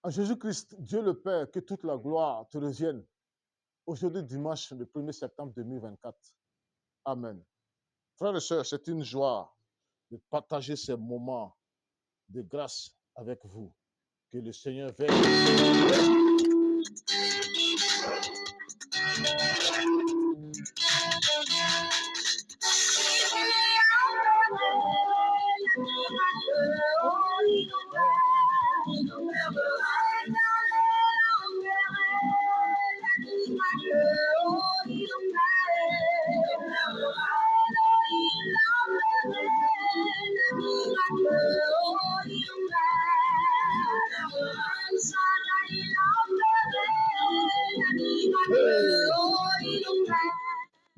En Jésus-Christ, Dieu le Père, que toute la gloire te revienne. Aujourd'hui, dimanche, le 1er septembre 2024. Amen. Frères et sœurs, c'est une joie de partager ces moments de grâce avec vous. Que le Seigneur veille.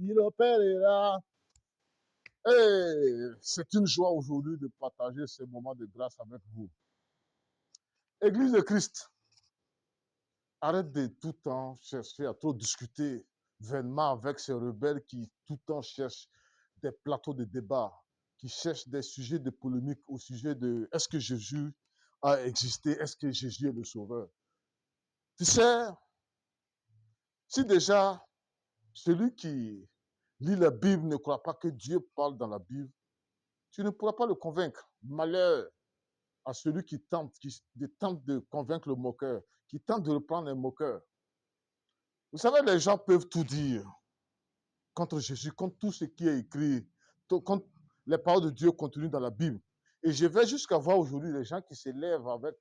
Il opérera. Hey, c'est une joie aujourd'hui de partager ces moments de grâce avec vous. Église de Christ, arrête de tout le temps chercher à trop discuter vainement avec ces rebelles qui tout le temps cherchent des plateaux de débat, qui cherchent des sujets de polémique au sujet de est-ce que Jésus a existé, est-ce que Jésus est le sauveur. Tu sais, si déjà celui qui lit la Bible ne croit pas que Dieu parle dans la Bible, tu ne pourras pas le convaincre. Malheur à celui qui tente de convaincre le moqueur, qui tente de reprendre un moqueur. Vous savez, les gens peuvent tout dire contre Jésus, contre tout ce qui est écrit, contre les paroles de Dieu contenues dans la Bible. Et je vais jusqu'à voir aujourd'hui les gens qui s'élèvent avec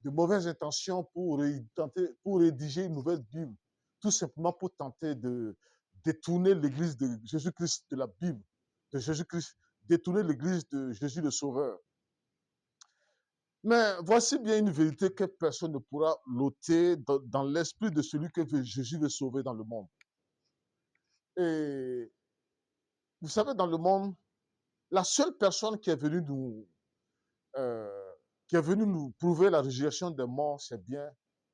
de mauvaises intentions pour rédiger une nouvelle Bible, tout simplement pour tenter de détourner l'Église de Jésus-Christ de la Bible, de Jésus-Christ, détourner l'Église de Jésus le Sauveur. Mais voici bien une vérité que personne ne pourra l'ôter dans l'esprit de celui que Jésus veut sauver dans le monde. Et vous savez, dans le monde, la seule personne qui est venue nous prouver la résurrection des morts, c'est bien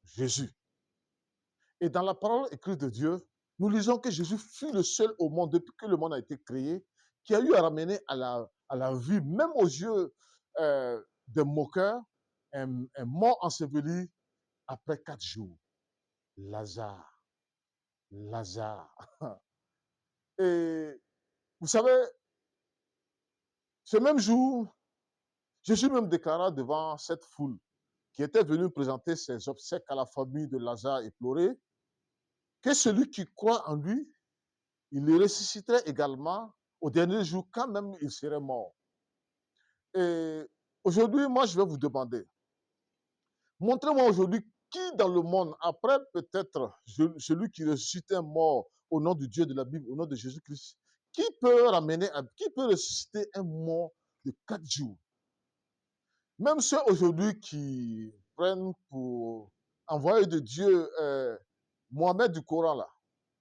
Jésus. Et dans la parole écrite de Dieu, nous lisons que Jésus fut le seul au monde, depuis que le monde a été créé, qui a eu à ramener à la vie, même aux yeux des moqueurs, un mort enseveli après 4 jours. Lazare. Lazare. Et vous savez, ce même jour, Jésus même déclara devant cette foule qui était venue présenter ses obsèques à la famille de Lazare éploré, que celui qui croit en lui, il le ressusciterait également au dernier jour, quand même il serait mort. Et aujourd'hui, moi, je vais vous demander, montrez-moi aujourd'hui qui dans le monde, après peut-être celui qui ressuscite un mort au nom du Dieu de la Bible, au nom de Jésus-Christ, qui peut ressusciter un mort de 4 jours? Même ceux aujourd'hui qui prennent pour envoyer de Dieu Mohamed du Coran là.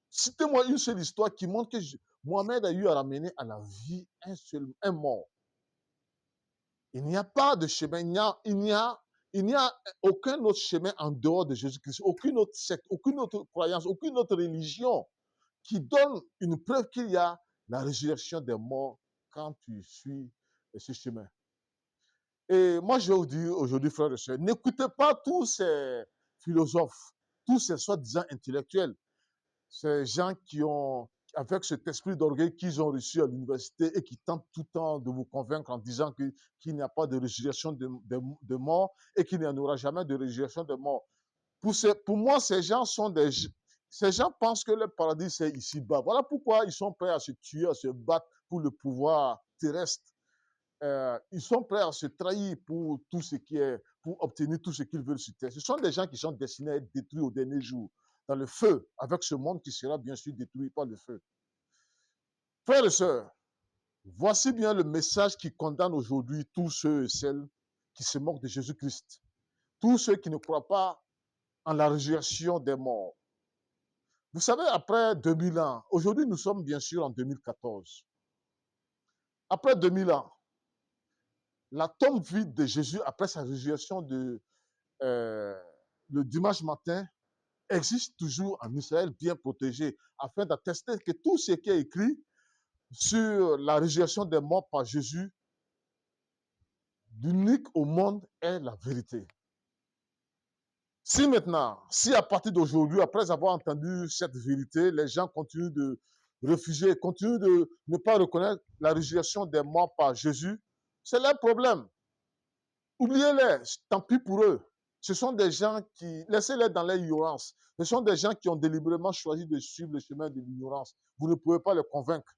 Citez-moi une seule histoire qui montre que Mohamed a eu à ramener à la vie un mort. Il n'y a pas de chemin, il n'y a aucun autre chemin en dehors de Jésus-Christ, aucune autre secte, aucune autre croyance, aucune autre religion qui donne une preuve qu'il y a la résurrection des morts quand tu suis ce chemin. Et moi, je vais vous dire aujourd'hui, frères et sœurs, n'écoutez pas tous ces philosophes, tous ces soi-disant intellectuels, ces gens qui ont, avec cet esprit d'orgueil qu'ils ont reçu à l'université et qui tentent tout le temps de vous convaincre en disant qu'il n'y a pas de résurrection de mort et qu'il n'y en aura jamais de résurrection de mort. Pour moi, ces gens pensent que le paradis, c'est ici-bas. Voilà pourquoi ils sont prêts à se tuer, à se battre pour le pouvoir terrestre. Ils sont prêts à se trahir pour tout ce qui est, pour obtenir tout ce qu'ils veulent sur terre. Ce sont des gens qui sont destinés à être détruits au dernier jour, dans le feu, avec ce monde qui sera bien sûr détruit par le feu. Frères et sœurs, voici bien le message qui condamne aujourd'hui tous ceux et celles qui se moquent de Jésus-Christ, tous ceux qui ne croient pas en la résurrection des morts. Vous savez, après 2000 ans, aujourd'hui nous sommes bien sûr en 2014. Après 2000 ans, la tombe vide de Jésus après sa résurrection le dimanche matin existe toujours en Israël, bien protégé, afin d'attester que tout ce qui est écrit sur la résurrection des morts par Jésus, d'unique au monde, est la vérité. Si maintenant, si à partir d'aujourd'hui, après avoir entendu cette vérité, les gens continuent de refuser, continuent de ne pas reconnaître la résurrection des morts par Jésus, c'est leur problème. Oubliez-les, tant pis pour eux. Ce sont des gens qui, laissez-les dans leur ignorance. Ce sont des gens qui ont délibérément choisi de suivre le chemin de l'ignorance. Vous ne pouvez pas les convaincre.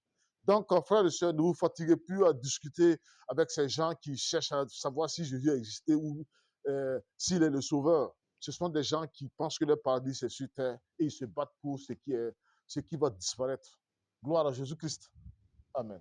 Donc, frères et sœurs, ne vous fatiguez plus à discuter avec ces gens qui cherchent à savoir si Jésus a existé ou s'il est le sauveur. Ce sont des gens qui pensent que le paradis c'est sur terre et ils se battent pour ce qui va disparaître. Gloire à Jésus-Christ. Amen.